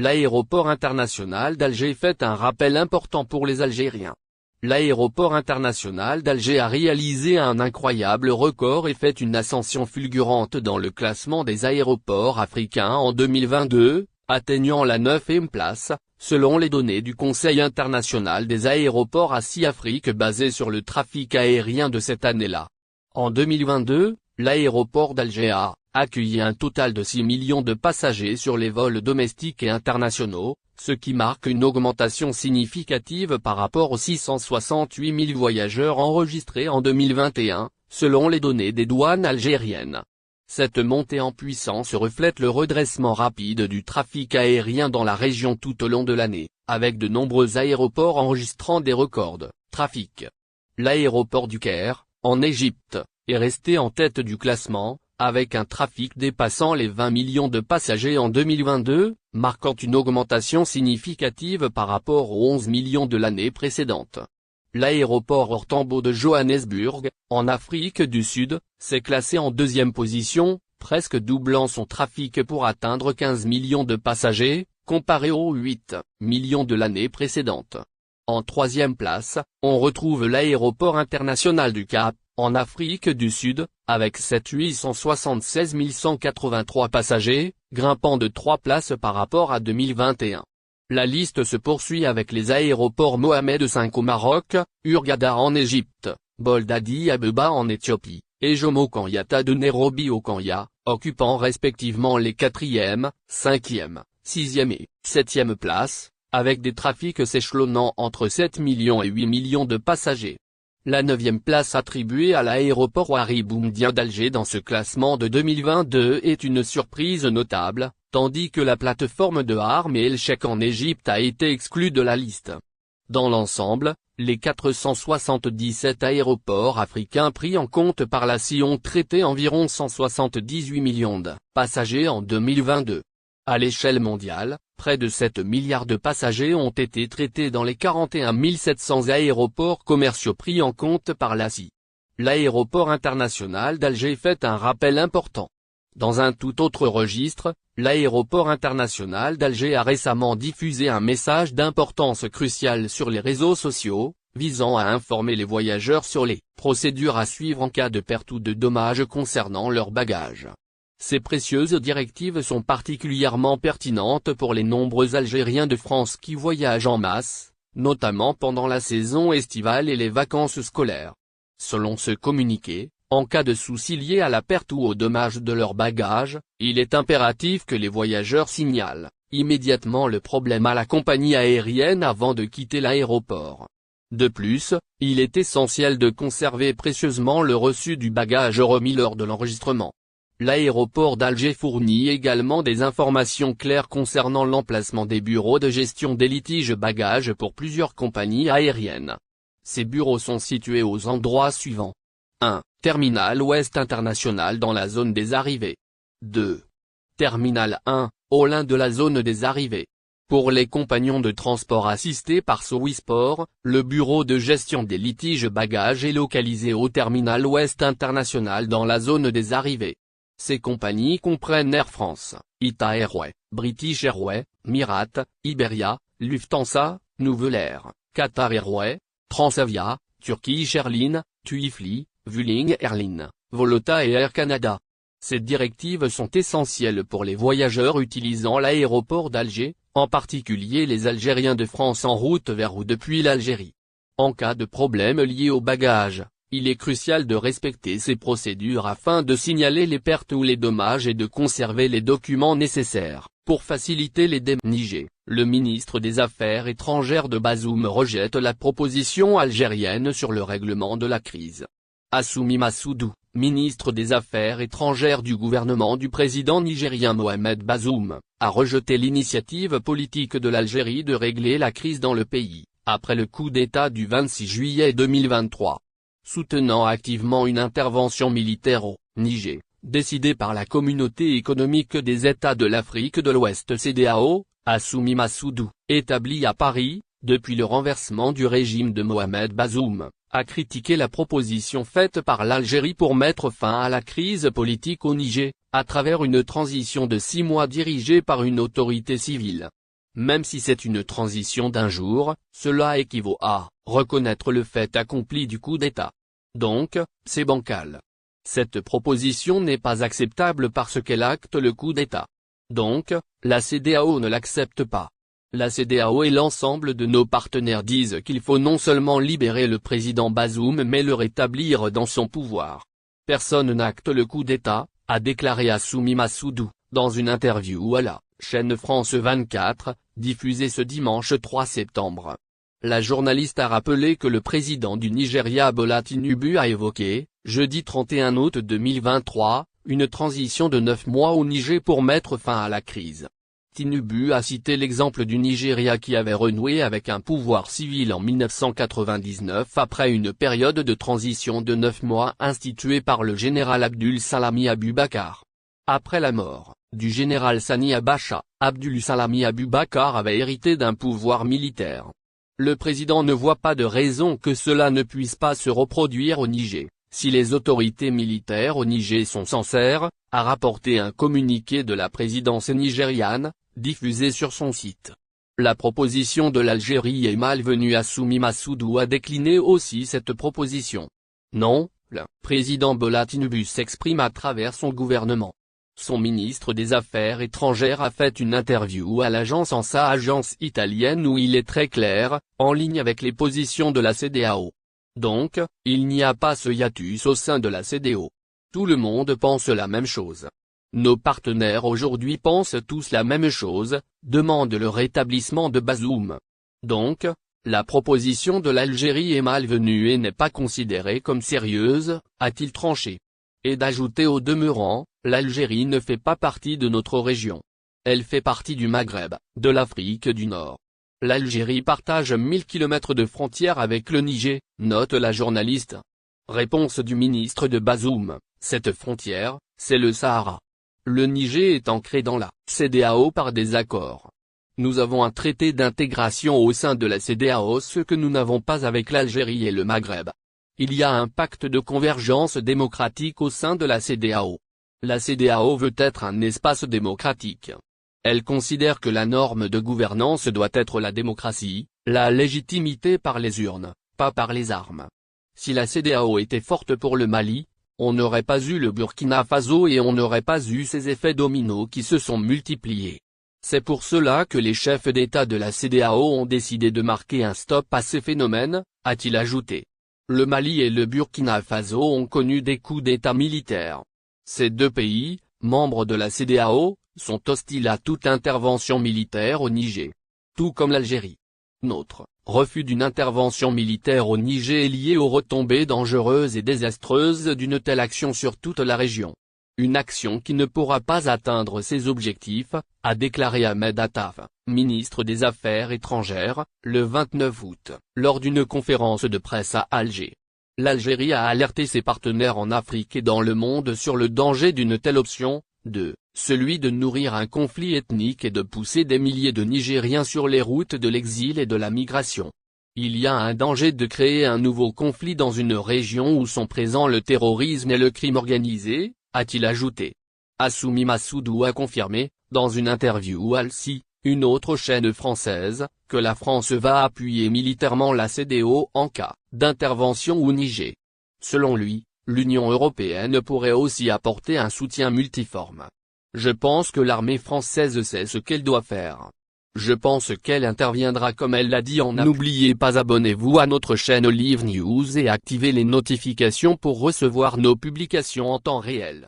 L'aéroport international d'Alger fait un rappel important pour les Algériens. L'aéroport international d'Alger a réalisé un incroyable record et fait une ascension fulgurante dans le classement des aéroports africains en 2022, atteignant la 9e place, selon les données du Conseil international des aéroports Asie-Afrique basé sur le trafic aérien de cette année-là. En 2022, l'aéroport d'Alger a accueilli un total de 6 millions de passagers sur les vols domestiques et internationaux, ce qui marque une augmentation significative par rapport aux 668 000 voyageurs enregistrés en 2021, selon les données des douanes algériennes. Cette montée en puissance reflète le redressement rapide du trafic aérien dans la région tout au long de l'année, avec de nombreux aéroports enregistrant des records de trafic. L'aéroport du Caire, en Égypte, est resté en tête du classement, avec un trafic dépassant les 20 millions de passagers en 2022, marquant une augmentation significative par rapport aux 11 millions de l'année précédente. L'aéroport Ortambo de Johannesburg, en Afrique du Sud, s'est classé en 2e position, presque doublant son trafic pour atteindre 15 millions de passagers, comparé aux 8 millions de l'année précédente. En 3e place, on retrouve l'aéroport international du Cap, en Afrique du Sud, avec 876 183 passagers, grimpant de 3 places par rapport à 2021. La liste se poursuit avec les aéroports Mohamed V au Maroc, Hurghada en Égypte, Boldadi Abeba en Éthiopie, et Jomo Kenyatta de Nairobi au Kenya, occupant respectivement les 4e, 5e, 6e et 7e places, avec des trafics s'échelonnant entre 7 millions et 8 millions de passagers. La 9e place attribuée à l'aéroport Ouari Boumediene d'Alger dans ce classement de 2022 est une surprise notable, tandis que la plateforme de Sharm el-Sheikh en Égypte a été exclue de la liste. Dans l'ensemble, les 477 aéroports africains pris en compte par la CIE ont traité environ 178 millions de passagers en 2022. À l'échelle mondiale, près de 7 milliards de passagers ont été traités dans les 41 700 aéroports commerciaux pris en compte par la CIE. L'aéroport international d'Alger fait un rappel important. Dans un tout autre registre, l'aéroport international d'Alger a récemment diffusé un message d'importance cruciale sur les réseaux sociaux, visant à informer les voyageurs sur les procédures à suivre en cas de perte ou de dommages concernant leurs bagages. Ces précieuses directives sont particulièrement pertinentes pour les nombreux Algériens de France qui voyagent en masse, notamment pendant la saison estivale et les vacances scolaires. Selon ce communiqué, en cas de soucis liés à la perte ou au dommage de leurs bagages, il est impératif que les voyageurs signalent immédiatement le problème à la compagnie aérienne avant de quitter l'aéroport. De plus, il est essentiel de conserver précieusement le reçu du bagage remis lors de l'enregistrement. L'aéroport d'Alger fournit également des informations claires concernant l'emplacement des bureaux de gestion des litiges bagages pour plusieurs compagnies aériennes. Ces bureaux sont situés aux endroits suivants. 1. Terminal Ouest International dans la zone des arrivées. 2. Terminal 1, Olin de la zone des arrivées. Pour les compagnons de transport assistés par Sowisport, le bureau de gestion des litiges bagages est localisé au Terminal Ouest International dans la zone des arrivées. Ces compagnies comprennent Air France, Ita Airways, British Airways, Mirat, Iberia, Lufthansa, Nouvel Air, Qatar Airways, Transavia, Turkish Airlines, TUI, Vueling Airlines, Volota et Air Canada. Ces directives sont essentielles pour les voyageurs utilisant l'aéroport d'Alger, en particulier les Algériens de France en route vers ou depuis l'Algérie. En cas de problème lié au bagage, il est crucial de respecter ces procédures afin de signaler les pertes ou les dommages et de conserver les documents nécessaires. Pour faciliter les déménagements, le ministre des Affaires étrangères de Bazoum rejette la proposition algérienne sur le règlement de la crise. Assoumi Massoudou, ministre des Affaires étrangères du gouvernement du président nigérien Mohamed Bazoum, a rejeté l'initiative politique de l'Algérie de régler la crise dans le pays, après le coup d'État du 26 juillet 2023. Soutenant activement une intervention militaire au Niger, décidée par la Communauté économique des États de l'Afrique de l'Ouest CEDEAO, Assoumi Massoudou, établi à Paris, depuis le renversement du régime de Mohamed Bazoum, a critiqué la proposition faite par l'Algérie pour mettre fin à la crise politique au Niger, à travers une transition de 6 mois dirigée par une autorité civile. Même si c'est une transition d'un jour, cela équivaut à reconnaître le fait accompli du coup d'État. Donc, c'est bancal. Cette proposition n'est pas acceptable parce qu'elle acte le coup d'État. Donc, la CEDEAO ne l'accepte pas. La CEDEAO et l'ensemble de nos partenaires disent qu'il faut non seulement libérer le président Bazoum mais le rétablir dans son pouvoir. Personne n'acte le coup d'État, a déclaré Assoumi Massoudou, dans une interview à la chaîne France 24, diffusée ce dimanche 3 septembre. La journaliste a rappelé que le président du Nigeria Bola Tinubu a évoqué, jeudi 31 août 2023, une transition de 9 mois au Niger pour mettre fin à la crise. Tinubu a cité l'exemple du Nigeria qui avait renoué avec un pouvoir civil en 1999 après une période de transition de 9 mois instituée par le général Abdul Salami Abubakar. Après la mort du général Sani Abacha, Abdul Salami Abubakar avait hérité d'un pouvoir militaire. Le président ne voit pas de raison que cela ne puisse pas se reproduire au Niger, si les autorités militaires au Niger sont sincères, a rapporté un communiqué de la présidence nigériane, diffusé sur son site. La proposition de l'Algérie est malvenue. Assoumi Massoudou a décliné aussi cette proposition. Non, le président Bola Tinubu s'exprime à travers son gouvernement. Son ministre des Affaires étrangères a fait une interview à l'agence ANSA, agence italienne, où il est très clair, en ligne avec les positions de la CEDEAO. Donc, il n'y a pas ce hiatus au sein de la CEDEAO. Tout le monde pense la même chose. Nos partenaires aujourd'hui pensent tous la même chose, demandent le rétablissement de Bazoum. Donc, la proposition de l'Algérie est malvenue et n'est pas considérée comme sérieuse, a-t-il tranché. Et d'ajouter au demeurant, l'Algérie ne fait pas partie de notre région. Elle fait partie du Maghreb, de l'Afrique du Nord. L'Algérie partage 1000 km de frontière avec le Niger, note la journaliste. Réponse du ministre de Bazoum, cette frontière, c'est le Sahara. Le Niger est ancré dans la CEDEAO par des accords. Nous avons un traité d'intégration au sein de la CEDEAO, ce que nous n'avons pas avec l'Algérie et le Maghreb. Il y a un pacte de convergence démocratique au sein de la CEDEAO. La CEDEAO veut être un espace démocratique. Elle considère que la norme de gouvernance doit être la démocratie, la légitimité par les urnes, pas par les armes. Si la CEDEAO était forte pour le Mali, on n'aurait pas eu le Burkina Faso et on n'aurait pas eu ces effets dominos qui se sont multipliés. C'est pour cela que les chefs d'État de la CEDEAO ont décidé de marquer un stop à ces phénomènes, a-t-il ajouté. Le Mali et le Burkina Faso ont connu des coups d'État militaires. Ces deux pays, membres de la CEDEAO, sont hostiles à toute intervention militaire au Niger. Tout comme l'Algérie. Notre refus d'une intervention militaire au Niger est lié aux retombées dangereuses et désastreuses d'une telle action sur toute la région. Une action qui ne pourra pas atteindre ses objectifs, a déclaré Ahmed Attaf, ministre des Affaires étrangères, le 29 août, lors d'une conférence de presse à Alger. L'Algérie a alerté ses partenaires en Afrique et dans le monde sur le danger d'une telle option, celui de nourrir un conflit ethnique et de pousser des milliers de Nigériens sur les routes de l'exil et de la migration. Il y a un danger de créer un nouveau conflit dans une région où sont présents le terrorisme et le crime organisé, a-t-il ajouté. Assoumi Massoudou a confirmé, dans une interview à Alci, une autre chaîne française, que la France va appuyer militairement la CEDEAO en cas d'intervention au Niger. Selon lui, l'Union européenne pourrait aussi apporter un soutien multiforme. Je pense que l'armée française sait ce qu'elle doit faire. Je pense qu'elle interviendra comme elle l'a dit en appui. N'oubliez pas, abonnez-vous à notre chaîne Olive News et activez les notifications pour recevoir nos publications en temps réel.